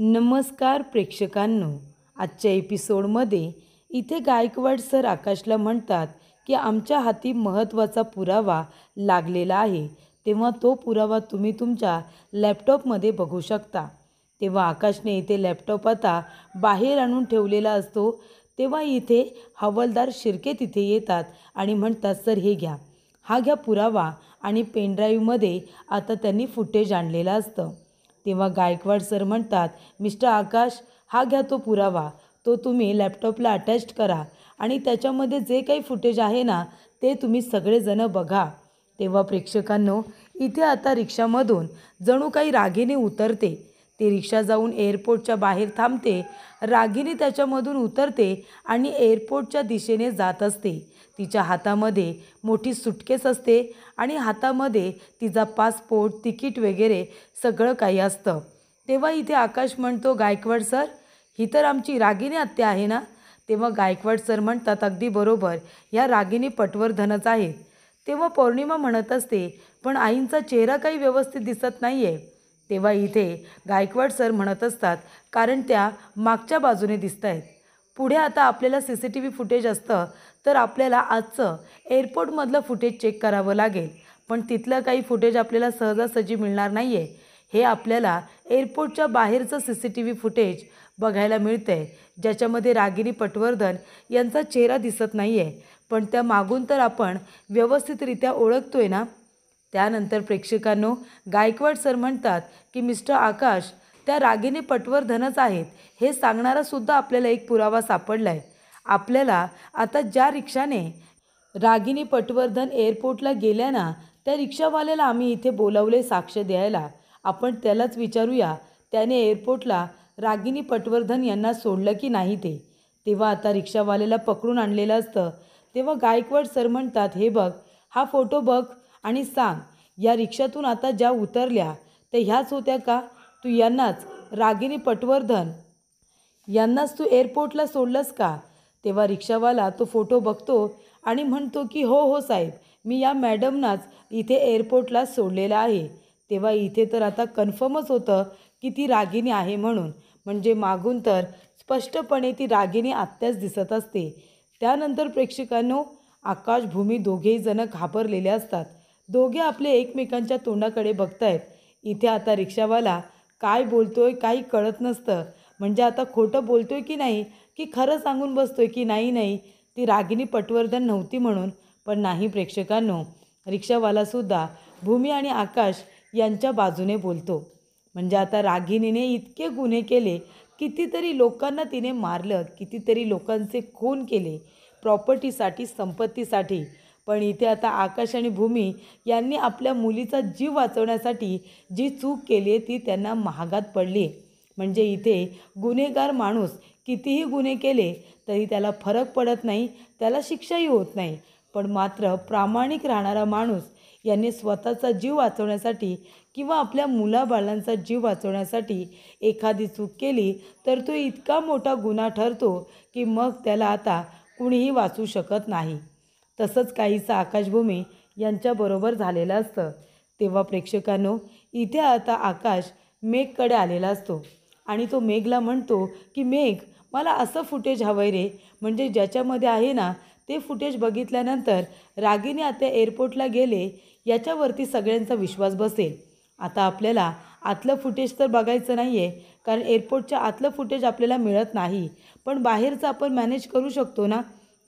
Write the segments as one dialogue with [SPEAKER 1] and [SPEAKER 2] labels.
[SPEAKER 1] नमस्कार प्रेक्षकांनो, आजच्या एपिसोडमध्ये इथे गायकवाड सर आकाशला म्हणतात की आमच्या हाती महत्त्वाचा पुरावा लागलेला आहे, तेव्हा तो पुरावा तुम्ही तुमच्या लॅपटॉपमध्ये बघू शकता. तेव्हा आकाशने इथे लॅपटॉप आता बाहेर आणून ठेवलेला असतो. तेव्हा इथे हवालदार शिर्के तिथे येतात आणि म्हणतात, सर हे घ्या, हा घ्या पुरावा. आणि पेनड्राईव्हमध्ये आता त्यांनी फुटेज आणलेलं असतं. तेव्हा गायकवाड सर म्हणतात, मिस्टर आकाश, हा घ्या तो पुरावा, तो तुम्ही लॅपटॉपला अटॅच करा आणि त्याच्यामध्ये जे काही फुटेज आहे ना ते तुम्ही सगळेजणं बघा. तेव्हा प्रेक्षकांनो, इथे आता रिक्षामधून जणू काही रागिनी उतरते. ती रिक्षा जाऊन एअरपोर्टच्या बाहेर थांबते. रागिनी त्याच्यामधून उतरते आणि एअरपोर्टच्या दिशेने जात असते. तिच्या हातामध्ये मोठी सुटकेस असते आणि हातामध्ये तिचा पासपोर्ट, तिकीट वगैरे सगळं काही असतं. तेव्हा इथे आकाश म्हणतो, गायकवाड सर, ही तर आमची रागिनी आत्या आहे ना? तेव्हा गायकवाड सर म्हणतात, अगदी बरोबर, ह्या रागिनी पटवर्धनच आहेत. तेव्हा पौर्णिमा म्हणत असते, पण आईंचा चेहरा काही व्यवस्थित दिसत नाही आहे. तेव्हा इथे गायकवाड सर म्हणत असतात, कारण त्या मागच्या बाजूने दिसत आहेत. पुढे आता आपल्याला CCTV फुटेज असतं तर आपल्याला आजचं एअरपोर्टमधलं फुटेज चेक करावं लागेल, पण तिथलं काही फुटेज आपल्याला सहजासहजी मिळणार नाही आहे. हे आपल्याला एअरपोर्टच्या बाहेरचं CCTV फुटेज बघायला मिळतं आहे, ज्याच्यामध्ये रागिनी पटवर्धन यांचा चेहरा दिसत नाही आहे, पण त्या मागून तर आपण व्यवस्थितरित्या ओळखतोय ना. त्यानंतर प्रेक्षकांनो, गायकवाड सर म्हणतात की मिस्टर आकाश, त्या रागिनी पटवर्धनच आहेत हे सांगणारासुद्धा आपल्याला एक पुरावा सापडला आहे. आपल्याला आता ज्या रिक्षाने रागिनी पटवर्धन एअरपोर्टला गेल्या ना, त्या रिक्षावाल्याला आम्ही इथे बोलावले साक्ष द्यायला. आपण त्यालाच विचारूया, त्याने एअरपोर्टला रागिनी पटवर्धन यांना सोडलं की नाही ते. तेव्हा आता रिक्षावाल्याला पकडून आणलेलं असतं. तेव्हा गायकवाड सर म्हणतात, हे बघ, हा फोटो बघ आणि सांग, या रिक्षातून आता ज्या उतरल्या त्या ह्याच होत्या का? तू यांनाच, रागिनी पटवर्धन यांनाच तू एअरपोर्टला सोडलंस का? तेव्हा रिक्षावाला तो फोटो बघतो आणि म्हणतो की हो हो साहेब, मी या मॅडमनाच इथे एअरपोर्टला सोडलेलं आहे. तेव्हा इथे तर आता कन्फर्मच होतं की ती रागिनी आहे म्हणून, म्हणजे मागून तर स्पष्टपणे ती रागिनी आत्याच दिसत असते. त्यानंतर प्रेक्षकांनो, आकाश, भूमी दोघेही जण घाबरलेले असतात. दोघे आपले एकमेकांच्या तोंडाकडे बघतायत. इथे आता रिक्षावाला काय बोलतोय काही कळत नसतं, म्हणजे आता खोटं बोलतोय की नाही, की खरं सांगून बसतोय की नाही नाही ती रागिनी पटवर्धन नव्हती म्हणून. पण नाही प्रेक्षकांनो, रिक्षावालासुद्धा भूमी आणि आकाश यांच्या बाजूने बोलतो. म्हणजे आता रागिनीने इतके गुन्हे केले, कितीतरी लोकांना तिने मारलं, कितीतरी लोकांचे खून केले प्रॉपर्टीसाठी, संपत्तीसाठी. पण इथे आता आकाश आणि भूमी यांनी आपल्या मुलीचा जीव वाचवण्यासाठी जी चूक केली आहे ती त्यांना महागात पडली. म्हणजे इथे गुन्हेगार माणूस कितीही गुन्हे केले तरी त्याला फरक पडत नाही, त्याला शिक्षाही होत नाही. पण मात्र प्रामाणिक राहणारा माणूस यांनी स्वतःचा जीव वाचवण्यासाठी किंवा आपल्या मुलाबाळांचा जीव वाचवण्यासाठी एखादी चूक केली तर तो इतका मोठा गुन्हा ठरतो की मग त्याला आता कुणीही वाचू शकत नाही. तसंच काहीसं आकाशभूमी यांच्याबरोबर झालेलं असतं. तेव्हा प्रेक्षकांनो, इथे आता आकाश मेघकडे आलेला असतो आणि तो मेघला म्हणतो की मेघ, मला असं फुटेज हवं आहे रे, म्हणजे ज्याच्यामध्ये आहे ना ते फुटेज बघितल्यानंतर रागिनी आता एअरपोर्टला गेले याच्यावरती सगळ्यांचा विश्वास बसेल. आता आपल्याला आतलं फुटेज तर बघायचं नाही आहे, कारण एअरपोर्टच्या आतलं फुटेज आपल्याला मिळत नाही, पण बाहेरचं आपण मॅनेज करू शकतो ना.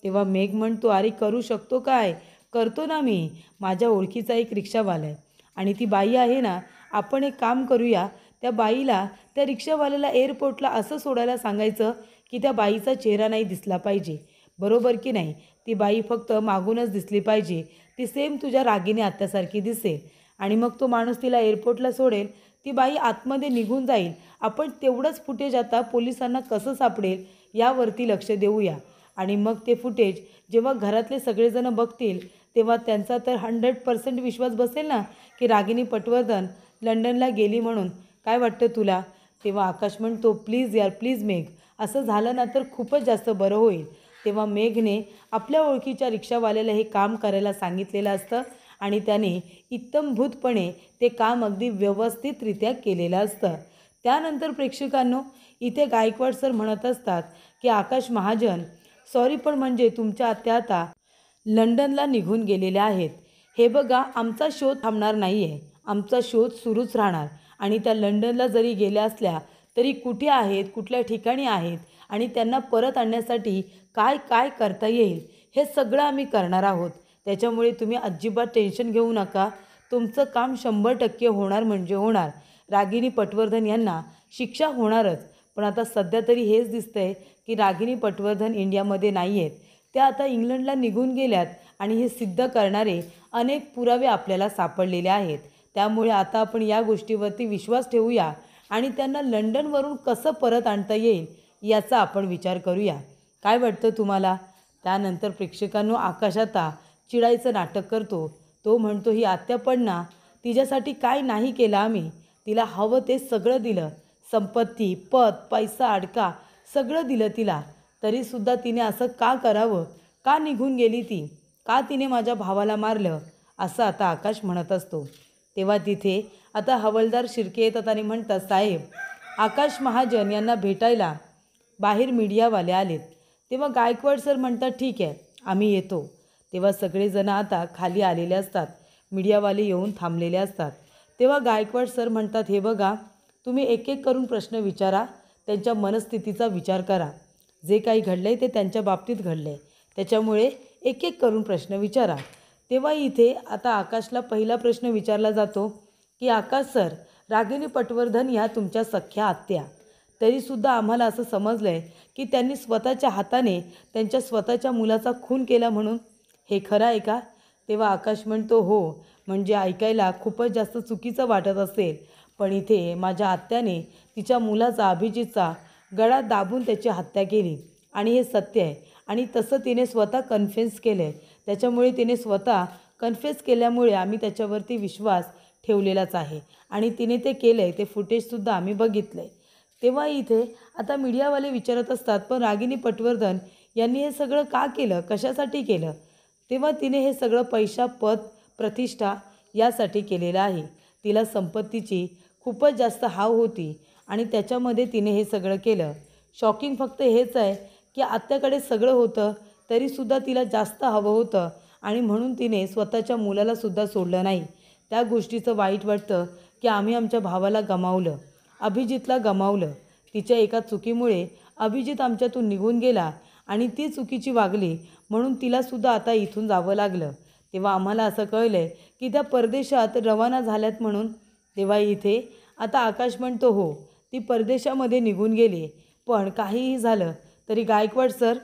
[SPEAKER 1] तेव्हा मेघ म्हणतो, अरे करू शकतो काय, करतो ना मी, माझ्या ओळखीचा एक रिक्षावाला आहे आणि ती बाई आहे ना, आपण एक काम करूया, त्या बाईला, त्या रिक्षावाल्याला एअरपोर्टला असं सोडायला सांगायचं की त्या बाईचा चेहरा नाही दिसला पाहिजे, बरोबर की नाही. ती बाई फक्त मागूनच दिसली पाहिजे, ती सेम तुझ्या रागिनी आत्यासारखी दिसेल आणि मग तो माणूस तिला एअरपोर्टला सोडेल, ती बाई आतमध्ये निघून जाईल. आपण तेवढंच फुटेज आता पोलिसांना कसं सापडेल यावरती लक्ष देऊया. आणि मग ते फुटेज जेव्हा घरातले सगळेजण बघतील तेव्हा त्यांचा तर 100% विश्वास बसेल ना की रागिनी पटवर्धन लंडनला गेली म्हणून. काय वाटतं तुला? तेव्हा आकाश म्हणतो, प्लीज यार, प्लीज मेघ, असं झालं ना तर खूपच जास्त बरं होईल. तेव्हा मेघने आपल्या ओळखीच्या रिक्षावाल्याला हे काम करायला सांगितलेलं असतं आणि त्याने इत्तमभूतपणे ते काम अगदी व्यवस्थितरित्या केलेलं असतं. त्यानंतर प्रेक्षकांनो, इथे गायकवाड सर म्हणत असतात की आकाश महाजन, सॉरी पण म्हणजे तुमच्या आत्या आता लंडनला निघून गेलेल्या आहेत. हे बघा, आमचा शोध थांबणार नाही आहे, आमचा शोध सुरूच राहणार. आणि त्या लंडनला जरी गेल्या असल्या तरी कुठे आहेत, कुठल्या ठिकाणी आहेत आणि त्यांना परत आणण्यासाठी काय काय करता येईल हे सगळं आम्ही करणार आहोत. त्याच्यामुळे तुम्ही अजिबात टेन्शन घेऊ नका. तुमचं काम 100% होणार म्हणजे होणार. रागिनी पटवर्धन यांना शिक्षा होणारच. पण आता सध्या तरी हेच दिसतंय की रागिनी पटवर्धन इंडियामध्ये नाही आहेत, त्या आता इंग्लंडला निघून गेल्यात आणि हे सिद्ध करणारे अनेक पुरावे आपल्याला सापडलेले आहेत. त्यामुळे आता आपण या गोष्टीवरती विश्वास ठेवूया आणि त्यांना लंडनवरून कसं परत आणता येईल याचा आपण विचार करूया. काय वाटतं तुम्हाला? त्यानंतर प्रेक्षकांनो, आकाश आता चिडायचं नाटक करतो. तो म्हणतो, ही आत्या पण ना, तिच्यासाठी काय नाही केलं आम्ही, तिला हवं ते सगळं दिलं, संपत्ती, पद, पैसा, अडका सगळं दिलं तिला, तरीसुद्धा तिने असं का करावं, का निघून गेली ती, का तिने माझ्या भावाला मारलं, असं आता आकाश म्हणत असतो. तेव्हा तिथे आता हवालदार शिर्के येतात आणि म्हणतात, साहेब, आकाश महाजन यांना भेटायला बाहेर मीडियावाले आलेत. तेव्हा गायकवाड सर म्हणतात, ठीक आहे, आम्ही येतो. तेव्हा सगळेजण आता खाली आलेले असतात, मीडियावाले येऊन थांबलेले असतात. तेव्हा गायकवाड सर म्हणतात, हे बघा, तुम्ही एक एक करून प्रश्न विचारा, त्यांच्या मनस्थितीचा विचार करा. जे काही घडलं आहे ते त्यांच्या बाबतीत घडलं आहे, त्याच्यामुळे एक एक करून प्रश्न विचारा. तेव्हा इथे आता आकाशला पहिला प्रश्न विचारला जातो की आकाश सर, रागिनी पटवर्धन ह्या तुमच्या सख्या आत्या, तरीसुद्धा आम्हाला असं समजलं आहे की त्यांनी स्वतःच्या हाताने त्यांच्या स्वतःच्या मुलाचा खून केला म्हणून, हे खरं आहे का? तेव्हा आकाश म्हणतो, हो, म्हणजे ऐकायला खूपच जास्त चुकीचं वाटत असेल, पण इथे माझ्या आत्याने तिच्या मुलाचा, अभिजितचा गळा दाबून त्याची हत्या केली आणि हे सत्य आहे. आणि तसं तिने स्वतः कन्फेस केलं आहे. त्याच्यामुळे तिने स्वतः कन्फेस केल्यामुळे आम्ही त्याच्यावरती विश्वास ठेवलेलाच आहे आणि तिने ते केलं आहे, ते फुटेजसुद्धा आम्ही बघितलं आहे. तेव्हा इथे आता मीडियावाले विचारत असतात, पण रागिनी पटवर्धन यांनी हे सगळं का केलं, कशासाठी केलं? तेव्हा तिने हे सगळं पैसा, पद, प्रतिष्ठा यासाठी केलेलं आहे. तिला संपत्तीची खूपच जास्त हाव होती आणि त्याच्यामध्ये तिने हे सगळं केलं. शॉकिंग फक्त हेच आहे की आत्याकडे सगळं होतं तरीसुद्धा तिला जास्त हवं होतं आणि म्हणून तिने स्वतःच्या मुलालासुद्धा सोडलं नाही. त्या गोष्टीचं वाईट वाटतं की आम्ही आमच्या भावाला गमावलं, अभिजितला गमावलं. तिच्या एका चुकीमुळे अभिजित आमच्यातून निघून गेला आणि ती चुकीची वागली म्हणून तिलासुद्धा आता इथून जावं लागलं. तेव्हा आम्हाला असं कळलं आहे की त्या परदेशात रवाना झाल्यात म्हणून. तेव्हा इथे आता आकाश म्हणतो, हो, ती परदेशामध्ये निघून गेली, पण काहीही झालं तरी गायकवाड सर,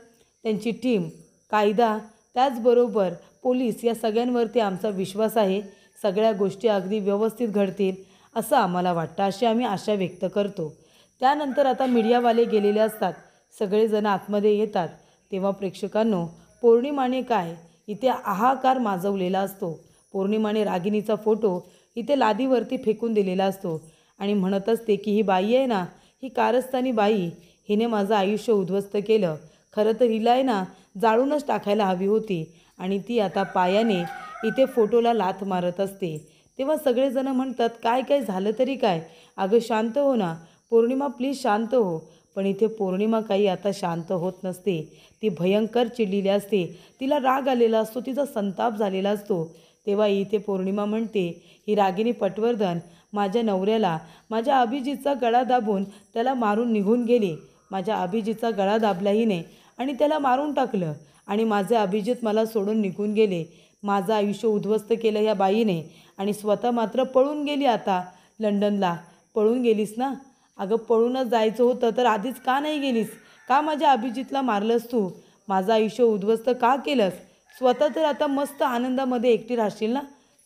[SPEAKER 1] त्यांची टीम, कायदा, त्याचबरोबर पोलीस या सगळ्यांवरती आमचा विश्वास आहे. सगळ्या गोष्टी अगदी व्यवस्थित घडतील असं आम्हाला वाटतं, अशी आम्ही आशा व्यक्त करतो. त्यानंतर आता मीडियावाले गेलेले असतात, सगळेजण आतमध्ये येतात. तेव्हा प्रेक्षकांनो, पौर्णिमाने काय इथे हाहाकार माजवलेला असतो. पौर्णिमाने रागिनीचा फोटो इथे लादीवरती फेकून दिलेला असतो आणि म्हणत असते की ही बाई आहे ना, ही कारस्थानी बाई, हिने माझं आयुष्य उद्ध्वस्त केलं. खरं तर हिला आहे ना जाळूनच टाकायला हवी होती आणि ती आता पायाने इथे फोटोला लाथ मारत असते. तेव्हा सगळेजण म्हणतात, काय काय झालं तरी काय, अगं शांत हो ना पौर्णिमा, प्लीज शांत हो. पण इथे पौर्णिमा काही आता शांत होत नसते. ती भयंकर चिडलेली असते, तिला राग आलेला असतो, तिचा संताप झालेला असतो. तेव्हा इथे पौर्णिमा म्हणते, ही रागिनी पटवर्धन माझ्या नवऱ्याला, माझ्या अभिजितचा गळा दाबून त्याला मारून निघून गेली. माझ्या अभिजितचा गळा दाबला हिने आणि त्याला मारून टाकलं आणि माझे अभिजित मला सोडून निघून गेले. माझं आयुष्य उद्ध्वस्त केलं ह्या बाईने आणि स्वतः मात्र पळून गेली. आता लंडनला पळून गेलीस ना? अगं पळूनच जायचं होतं तर आधीच का नाही गेलीस? का माझ्या अभिजितला मारलंस तू? माझं आयुष्य उद्ध्वस्त का केलंस? स्वतः तर आता मस्त आनंदामध्ये एकटी राहशील ना,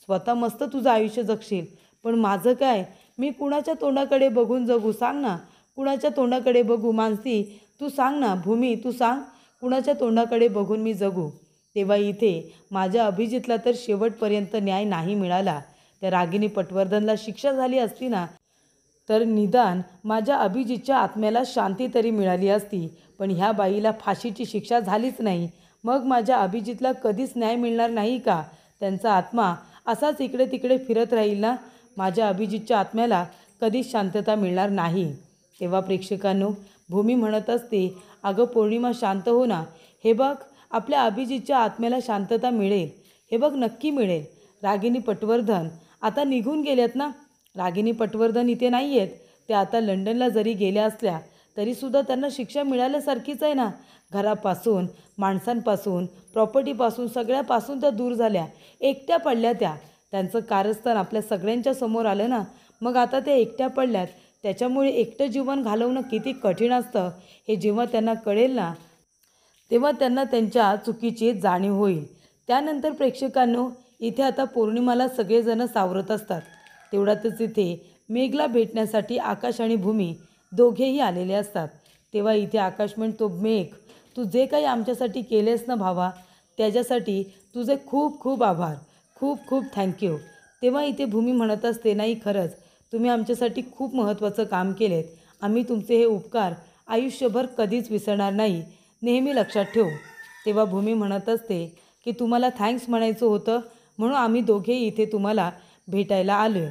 [SPEAKER 1] स्वतः मस्त तुझं आयुष्य जगशील, पण माझं काय? मी कुणाच्या तोंडाकडे बघून जगू, सांग ना? कुणाच्या तोंडाकडे बघू? मानसी तू सांग ना, भूमी तू सांग, कुणाच्या तोंडाकडे बघून मी जगू? तेव्हा इथे माझ्या अभिजितला तर शेवटपर्यंत न्याय नाही मिळाला. त्या रागिनी पटवर्धनला शिक्षा झाली असती ना, तर निदान माझ्या अभिजितच्या आत्म्याला शांती तरी मिळाली असती. पण ह्या बाईला फाशीची शिक्षा झालीच नाही. मग माझ्या अभिजितला कधीच न्याय मिळणार नाही का? त्यांचा आत्मा असाच इकडे तिकडे फिरत राहील ना? माझ्या अभिजितच्या आत्म्याला कधीच शांतता मिळणार नाही. तेव्हा प्रेक्षकांनो, भूमी म्हणत असते, अगं पौर्णिमा शांत हो ना. हे बघ, आपल्या अभिजितच्या आत्म्याला शांतता मिळेल. हे बघ, नक्की मिळेल. रागिनी पटवर्धन आता निघून गेल्यात ना. रागिनी पटवर्धन इथे नाही आहेत. त्या आता लंडनला जरी गेल्या असल्या तरीसुद्धा त्यांना शिक्षा मिळाल्यासारखीच आहे ना. घरापासून, माणसांपासून, प्रॉपर्टीपासून, सगळ्यापासून त्या दूर झाल्या, एकट्या पडल्या त्या. त्यांचं कारस्थान आपल्या सगळ्यांच्या समोर आलं ना. मग आता त्या एकट्या पडल्यात. त्याच्यामुळे एकटं जीवन घालवणं किती कठीण असतं हे जेव्हा त्यांना कळेल ना, तेव्हा त्यांना त्यांच्या चुकीची जाणीव होईल. त्यानंतर प्रेक्षकांनो, इथे आता पौर्णिमाला सगळेजण सावरत असतात. तेवढ्यातच इथे मेघला भेटण्यासाठी आकाश आणि भूमी दोघेही आलेले असतात. तेव्हा इथे आकाश म्हणतो, मेघ, तू जे काही आमच्यासाठी केलेस ना भावा, त्याच्यासाठी तुझे खूप खूप आभार, खूप खूप थँक्यू. तेव्हा इथे भूमी म्हणत असते, नाही खरंच तुम्ही आमच्यासाठी खूप महत्त्वाचं काम केलेत. आम्ही तुमचे हे उपकार आयुष्यभर कधीच विसरणार नाही, नेहमी लक्षात ठेवू. तेव्हा भूमी म्हणत असते की तुम्हाला थँक्स म्हणायचं होतं म्हणून आम्ही दोघेही इथे तुम्हाला भेटायला आलो.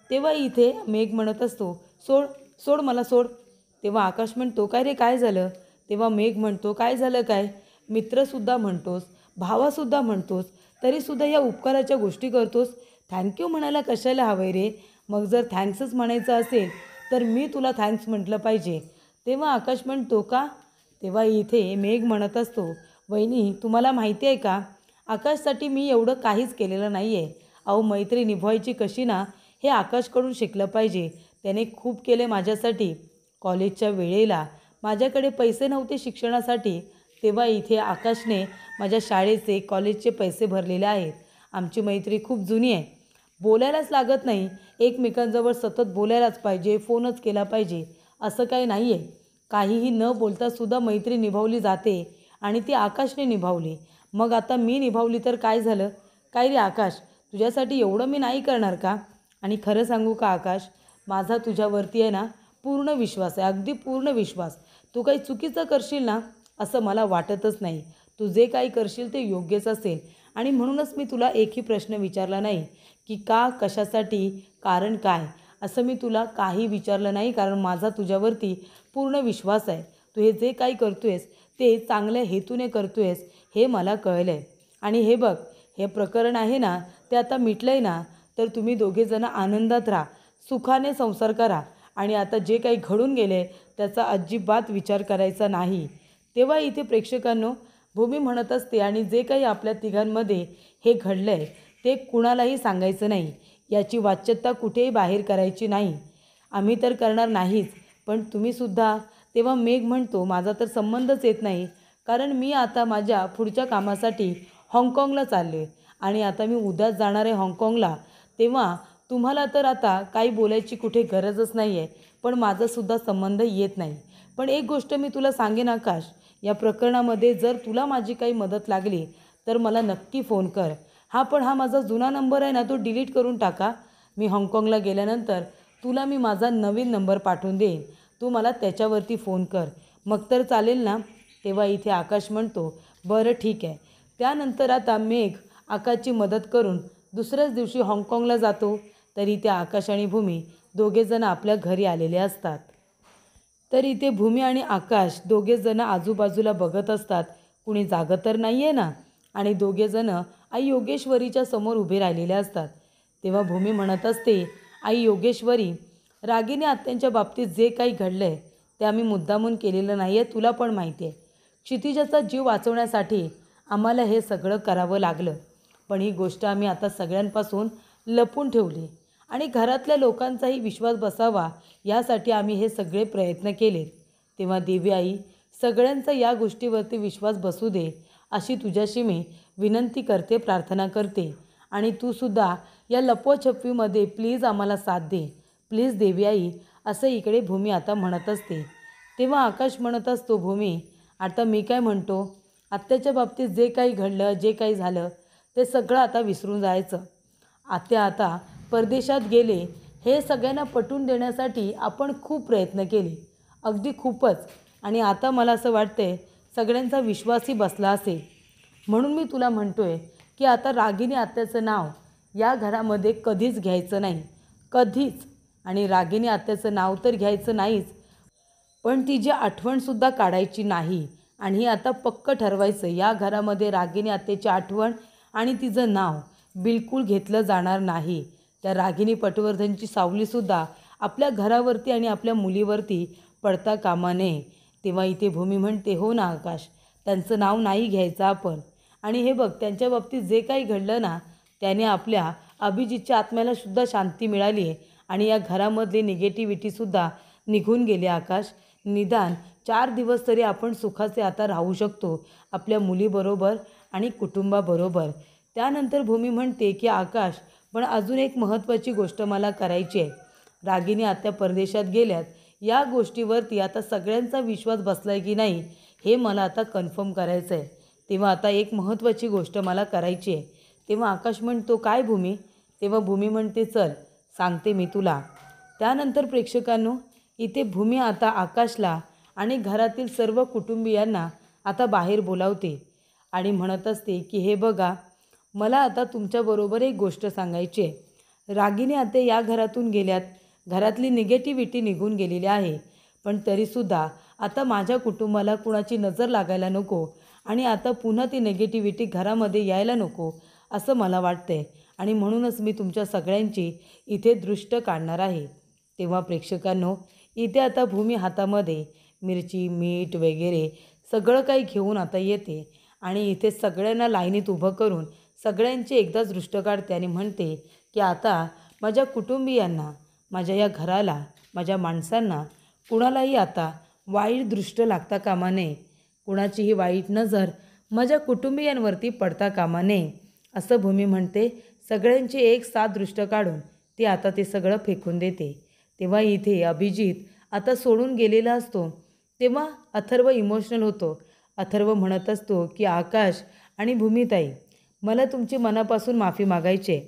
[SPEAKER 1] तेव्हा इथे मेघ म्हणत असतो, सोड सोड मला सोड. तेव्हा आकाश म्हणतो, काय रे काय झालं. तेव्हा मेघ म्हणतो, काय झालं काय, मित्रसुद्धा म्हणतोस, भावासुद्धा म्हणतोस, तरीसुद्धा या उपकाराच्या गोष्टी करतोस. थँक्यू म्हणायला कशाला हवं रे. मग जर थँक्सच म्हणायचं असेल तर मी तुला थँक्स म्हटलं पाहिजे. तेव्हा आकाश म्हणतो, का. तेव्हा इथे मेघ म्हणत असतो, वहिनी तुम्हाला माहिती आहे का, आकाशसाठी मी एवढं काहीच केलेलं नाही आहे. अहो, मैत्री निभवायची कशी ना, हे आकाशकडून शिकलं पाहिजे. त्याने खूप केले माझ्यासाठी. कॉलेजच्या वेळेला माझ्याकडे पैसे नव्हते शिक्षणासाठी, तेव्हा इथे आकाशने माझ्या शाळेचे, कॉलेजचे पैसे भरलेले आहेत. आमची मैत्री खूप जुनी आहे. बोलायलाच लागत नाही, एकमेकांजवळ सतत बोलायलाच पाहिजे, फोनच केला पाहिजे असं काही नाही आहे. काहीही न बोलतासुद्धा मैत्री निभावली जाते आणि ती आकाशने निभावली. मग आता मी निभावली तर काय झालं. काय रे आकाश, तुझ्यासाठी एवढं मी नाही करणार का. आणि खरं सांगू का आकाश, माझा तुझ्यावरती आहे ना पूर्ण विश्वास आहे, अगदी पूर्ण विश्वास. तू काही चुकीचं करशील ना असं मला वाटतच नाही. तू जे काही करशील ते योग्यच असेल. आणि म्हणूनच मी तुला एकही प्रश्न विचारला नाही की का, कशासाठी, कारण काय, असं मी तुला काही विचारलं नाही. कारण माझा तुझ्यावरती पूर्ण विश्वास आहे. तू हे जे काही करतो आहेस ते चांगल्या हेतूने करतो आहेस हे मला कळलं आहे. आणि हे बघ, हे प्रकरण आहे ना ते आता मिटलं आहे ना, तर तुम्ही दोघेजण आनंदात राहा, सुखाने संसार करा. आणि आता जे काही घडून गेले त्याचा अजिबात विचार करायचा नाही. तेव्हा इथे प्रेक्षकांनो, भूमी म्हणत असते, आणि जे काही आपल्या तिघांमध्ये हे घडलं आहे ते कुणालाही सांगायचं नाही. याची वाच्यता कुठेही बाहेर करायची नाही. आम्ही तर करणार नाहीच, पण तुम्हीसुद्धा. तेव्हा मेघ म्हणतो, माझा तर संबंधच येत नाही, कारण मी आता माझ्या पुढच्या कामासाठी हाँगकाँगला चालले आणि आता मी उद्याच जाणार आहे हाँगकाँगला. तेव्हा तुम्हाला तर आता काही बोलायची कुठे गरजच नाही आहे, पण माझासुद्धा संबंध येत नाही. पण एक गोष्ट मी तुला सांगेन आकाश, या प्रकरणामध्ये जर तुला माझी काही मदत लागली तर मला नक्की फोन कर. पण हा माझा जुना नंबर आहे ना, तो डिलीट करून टाका. मी हाँगकाँगला गेल्यानंतर तुला मी माझा नवीन नंबर पाठवून देईन, तू मला त्याच्यावरती फोन कर. मग तर चालेल ना. तेव्हा इथे आकाश म्हणतो, बरं ठीक आहे. त्यानंतर आता मेघ आकाशची मदत करून दुसऱ्याच दिवशी हाँगकाँगला जातो. तरी त्या आकाश आणि भूमी दोघेजण आपल्या घरी आलेले असतात. तर इथे भूमी आणि आकाश दोघेजण आजूबाजूला बघत असतात, कुणी जागं तर नाही आहे ना. आणि दोघेजण आई योगेश्वरीच्या समोर उभे राहिलेले असतात. तेव्हा भूमी म्हणत असते, आई योगेश्वरी, रागिनी आत्यांच्या बाबतीत जे काही घडलं आहे ते आम्ही मुद्दामून केलेलं नाही आहे, तुला पण माहिती आहे. क्षितिजाचा जीव वाचवण्यासाठी आम्हाला हे सगळं करावं लागलं. पण ही गोष्ट आम्ही आता सगळ्यांपासून लपून ठेवली आणि घरातल्या लोकांचाही विश्वास बसावा यासाठी आम्ही हे सगळे प्रयत्न केले. तेव्हा देवी आई, सगळ्यांचा या गोष्टीवरती विश्वास बसू दे अशी तुझ्याशी मी विनंती करते, प्रार्थना करते. आणि तूसुद्धा या लपवाछपवीमध्ये प्लीज आम्हाला साथ दे, प्लीज देवी आई, असं इकडे भूमी आता म्हणत असते. तेव्हा आकाश म्हणत असतो, भूमी आता मी काय म्हणतो, आत्याच्या बाबतीत जे काही घडलं, जे काही झालं ते सगळं आता विसरून जायचं. आत्या आता परदेशात गेले हे सगळ्यांना पटवून देण्यासाठी आपण खूप प्रयत्न केले, अगदी खूपच. आणि आता मला असं वाटतंय सगळ्यांचा विश्वासही बसला असेल. म्हणून मी तुला म्हणतोय की आता रागिनी आत्याचं नाव या घरामध्ये कधीच घ्यायचं नाही, कधीच. आणि रागिनी आत्याचं नाव तर घ्यायचं नाहीच, पण तिची आठवणसुद्धा काढायची नाही. आणि आता पक्क ठरवायचं, या घरामध्ये रागिनी आत्याची आठवण आणि तिचं नाव बिलकुल घेतलं जाणार नाही. त्या रागिनी पटवर्धनची सावलीसुद्धा आपल्या घरावरती आणि आपल्या मुलीवरती पडता कामा नये. तेव्हा इथे भूमी म्हणते, हो ना आकाश, त्यांचं नाव नाही घ्यायचं आपण. आणि हे बघ, त्यांच्या बाबतीत जे काही घडलं ना, त्याने आपल्या अभिजितच्या आत्म्यालासुद्धा शांती मिळाली आहे आणि या घरामधली निगेटिव्हिटीसुद्धा निघून गेली आकाश. निदान 4 दिवस तरी आपण सुखाचे आता राहू शकतो आपल्या मुलीबरोबर आणि कुटुंबाबरोबर. त्यानंतर भूमी म्हणते की आकाश, पण अजून एक महत्त्वाची गोष्ट मला करायची आहे. रागिनी आत्या परदेशात गेल्यात, या गोष्टीवरती आता सगळ्यांचा विश्वास बसला आहे की नाही हे मला आता कन्फर्म करायचं आहे. तेव्हा आता एक महत्त्वाची गोष्ट मला करायची आहे. तेव्हा आकाश म्हणतो, काय भूमी? तेव्हा भूमी म्हणते, चल सांगते मी तुला. त्यानंतर प्रेक्षकांनो, इथे भूमी आता आकाशला आणि घरातील सर्व कुटुंबियांना आता बाहेर बोलावते आणि म्हणत असते की हे बघा, मला आता तुमच्याबरोबर एक गोष्ट सांगायची आहे. रागिनी आत्या या घरातून गेल्यात, घरातली निगेटिव्हिटी निघून गेलेली आहे, पण तरीसुद्धा आता माझ्या कुटुंबाला कुणाची नजर लागायला नको आणि आता पुन्हा ती निगेटिव्हिटी घरामध्ये यायला नको असं मला वाटतंय आणि म्हणूनच मी तुमच्या सगळ्यांची इथे दृष्ट काढणार आहे. तेव्हा प्रेक्षकांनो, इथे आता भूमी हातामध्ये मिरची, मीठ वगैरे सगळं काही घेऊन आता येते आणि इथे सगळ्यांना लाईनीत उभं करून सगळ्यांची एकदाच दृष्ट काढते आणि म्हणते की आता माझ्या कुटुंबियांना, माझ्या या घराला, माझ्या माणसांना कुणालाही आता वाईट दृष्ट लागता कामा नये, कुणाचीही वाईट नजर माझ्या कुटुंबियांवरती पडता कामा नये असं भूमी म्हणते. सगळ्यांची एक साथ दृष्ट काढून ती आता ते सगळं फेकून देते. तेव्हा इथे अभिजित आता सोडून गेलेला असतो. तेव्हा अथर्व इमोशनल होतो. अथर्व म्हणत असतो की आकाश आणि भूमिताई, मला तुमची मनापासून माफी मागायची.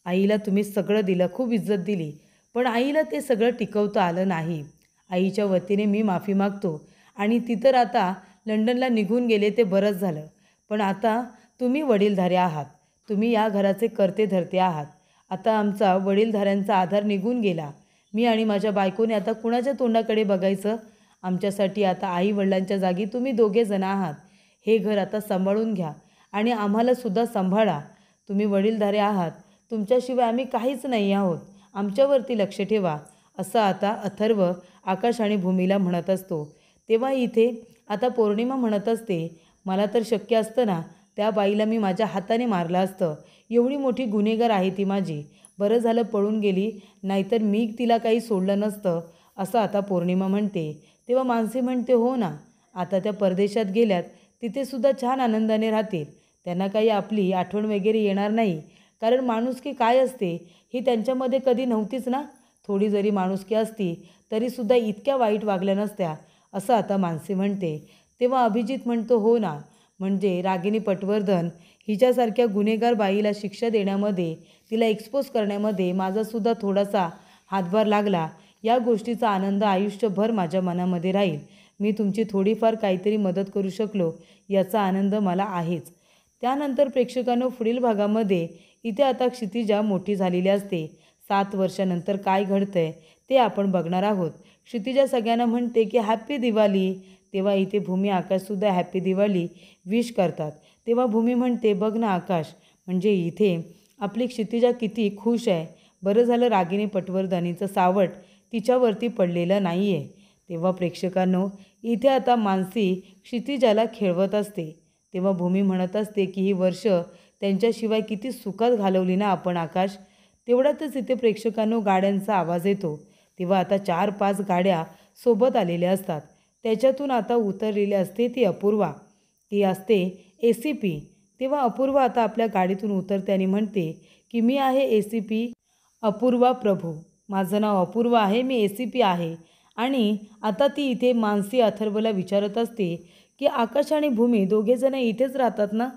[SPEAKER 1] आईला तुम्ही सगळं दिलं, खूप इज्जत दिली, पण आईला ते सगळं टिकवता आलं नाही. आईच्या वतीने मी माफी मागतो आणि ती तर आता लंडनला निघून गेले ते बरंच झालं, पण आता तुम्ही वडीलधारे आहात, तुम्ही या घराचे करते धरते आहात. आता आमचा वडीलधाऱ्यांचा आधार निघून गेला. मी आणि माझ्या बायकोने आता कुणाच्या तोंडाकडे बघायचं? आमच्यासाठी आता आई वडिलांच्या जागी तुम्ही दोघे जण आहात. हे घर आता सांभाळून घ्या आणि आम्हालासुद्धा सांभाळा. तुम्ही वडीलधारे आहात, तुमच्याशिवाय आम्ही काहीच नाही आहोत, आमच्यावरती लक्ष ठेवा असं आता अथर्व आकाश आणि भूमीला म्हणत असतो. तेव्हा इथे आता पौर्णिमा म्हणत असते, मला तर शक्य असतं ना, त्या बाईला मी माझ्या हाताने मारलं असतं. एवढी मोठी गुन्हेगार आहे ती माझी, बरं झालं पळून गेली, नाहीतर मी तिला काही सोडलं नसतं असं आता पौर्णिमा म्हणते. तेव्हा मानसी म्हणते, हो ना, आता त्या परदेशात गेल्यात, तिथेसुद्धा छान आनंदाने राहतील, त्यांना काही आपली आठवण वगैरे येणार नाही, कारण माणुसकी काय असते ही त्यांच्यामध्ये कधी नव्हतीच ना. थोडी जरी माणुसकी असती तरीसुद्धा इतक्या वाईट वागल्या नसत्या असं आता मानसी म्हणते. तेव्हा अभिजित म्हणतो, हो ना, म्हणजे रागिनी पटवर्धन हिच्यासारख्या गुन्हेगार बाईला शिक्षा देण्यामध्ये, तिला एक्सपोज करण्यामध्ये माझासुद्धा थोडासा हातभार लागला. या गोष्टीचा आनंद आयुष्यभर माझ्या मनामध्ये राहील. मी तुमची थोडीफार काहीतरी मदत करू शकलो याचा आनंद मला आहेच. त्यानंतर प्रेक्षकांनो, पुढील भागामध्ये इथे आता क्षितिजा मोठी झालेली असते. 7 वर्षानंतर काय घडतंय ते आपण बघणार आहोत. क्षितिजा सगळ्यांना म्हणते की हॅप्पी दिवाळी. तेव्हा इथे भूमी आकाशसुद्धा हॅप्पी दिवाळी विश करतात. तेव्हा भूमी म्हणते, बघ ना आकाश, म्हणजे इथे आपली क्षितिजा किती खुश आहे. बरं झालं रागिनी पटवर्धनीचं सावट तिच्यावरती पडलेलं नाही आहे. तेव्हा प्रेक्षकांनो, इथे आता मानसी क्षितिजाला खेळवत असते. तेव्हा भूमी म्हणत असते की ही वर्ष त्यांच्याशिवाय किती सुखात घालवली ना आपण आकाश. तेवढ्यातच इथे प्रेक्षकांनो गाड्यांचा आवाज येतो. तेव्हा आता 4-5 गाड्या सोबत आलेल्या असतात. त्याच्यातून आता उतरलेली असते ती अपूर्वा, ती असते ACP. तेव्हा अपूर्वा आता आपल्या गाडीतून उतरते आणि म्हणते की मी आहे ACP अपूर्वा प्रभू, माझं नाव अपूर्वा आहे, मी ACP आहे. आणि आता ती इथे मानसी अथर्वला विचारत असते की आकाश आणि भूमी दोघेजणं इथेच राहतात ना,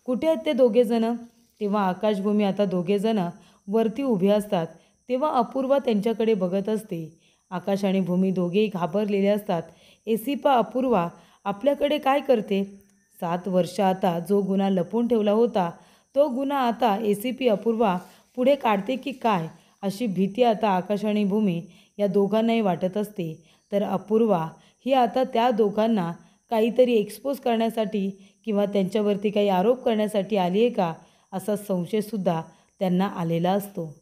[SPEAKER 1] कुठे आहेत ते दोघेजणं? तेव्हा आकाश भूमी आता दोघेजणं वरती उभे असतात. तेव्हा अपूर्वा त्यांच्याकडे बघत असते. आकाश आणि भूमी दोघेही घाबरलेले असतात. ACP अपूर्वा आपल्याकडे काय करते? 7 वर्ष आता जो गुन्हा लपवून ठेवला होता तो गुन्हा आता ACP अपूर्वा पुढे काढते की काय अशी भीती आता आकाश आणि भूमी या दोघांनाही वाटत असते. तर अपूर्वा ही आता त्या दोघांना काहीतरी एक्सपोज करण्यासाठी किंवा त्यांच्यावरती काही आरोप करण्यासाठी आली आहे का, असा संशयसुद्धा त्यांना आलेला असतो.